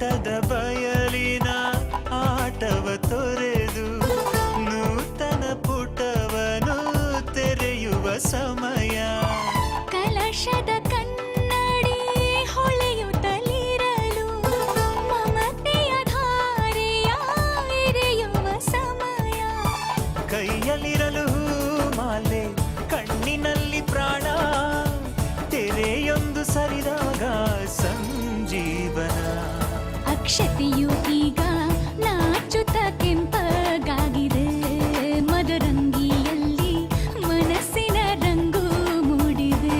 ನೋಟದ ಬಯಲಿನ ಆಟವ ತೊರೆದು ನೂತನ ಪುಟವನು ತೆರೆಯುವ ಸಮಯ. ಕಲಶದ ಕನ್ನಡಿ ಹೊಳೆಯುತ್ತಲಿರಲು ಮಮತೆಯ ಧಾರೆಯ ಎರೆಯುವ ಸಮಯ. ಕೈಯಲ್ಲಿರಲು ಮಾಲೆ ಕಣ್ಣಿನಲ್ಲಿ ಪ್ರಾಣ ತೆರೆಯೊಂದು ಸರಿದಾಗ ಸಂಜೀವನ. ಅಕ್ಷತೆಯು ಈಗ ನಾಚುತ್ತ ಕೆಂಪಗಾಗಿದೆ. ಮದರಂಗಿಯಲ್ಲಿ ಮನಸ್ಸಿನ ರಂಗು ಮೂಡಿದೆ.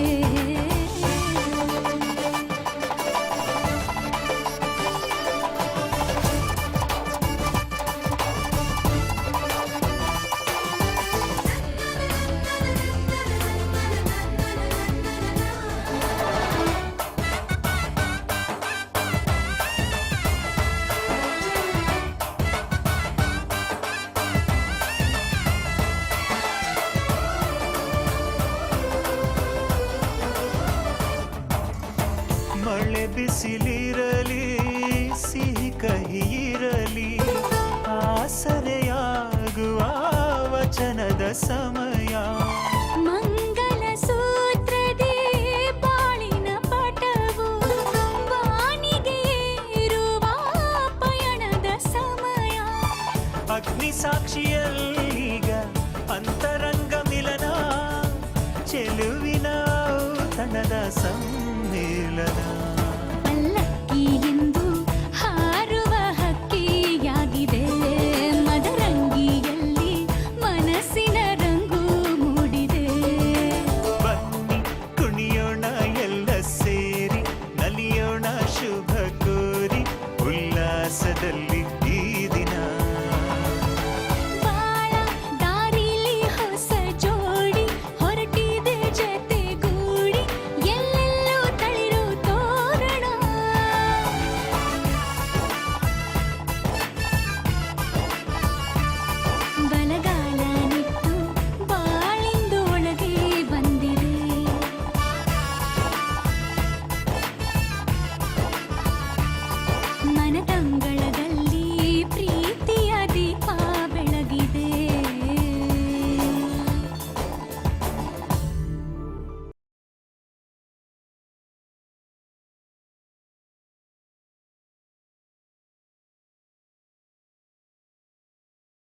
ಮಳೆ ಬಿಸಿಲಿರಲಿ ಸಿಹಿ ಕಹಿ ಇರಲಿ ಆಸರೆಯಾಗುವ ವಚನದ ಸಮಯ. ಮಂಗಲ ಸೂತ್ರದೇ ಬಾಳಿನ ಪಟವು ವಾನಿಗೆ ಏರುವ ಪಯಣದ ಸಮಯ. ಅಗ್ನಿ ಸಾಕ್ಷಿಯಲ್ಲೀಗ ಅಂತರಂಗ ಮಿಲನ ಚೆಲುವಿನ ತನದ ಸಮ್ಮೇಳನ.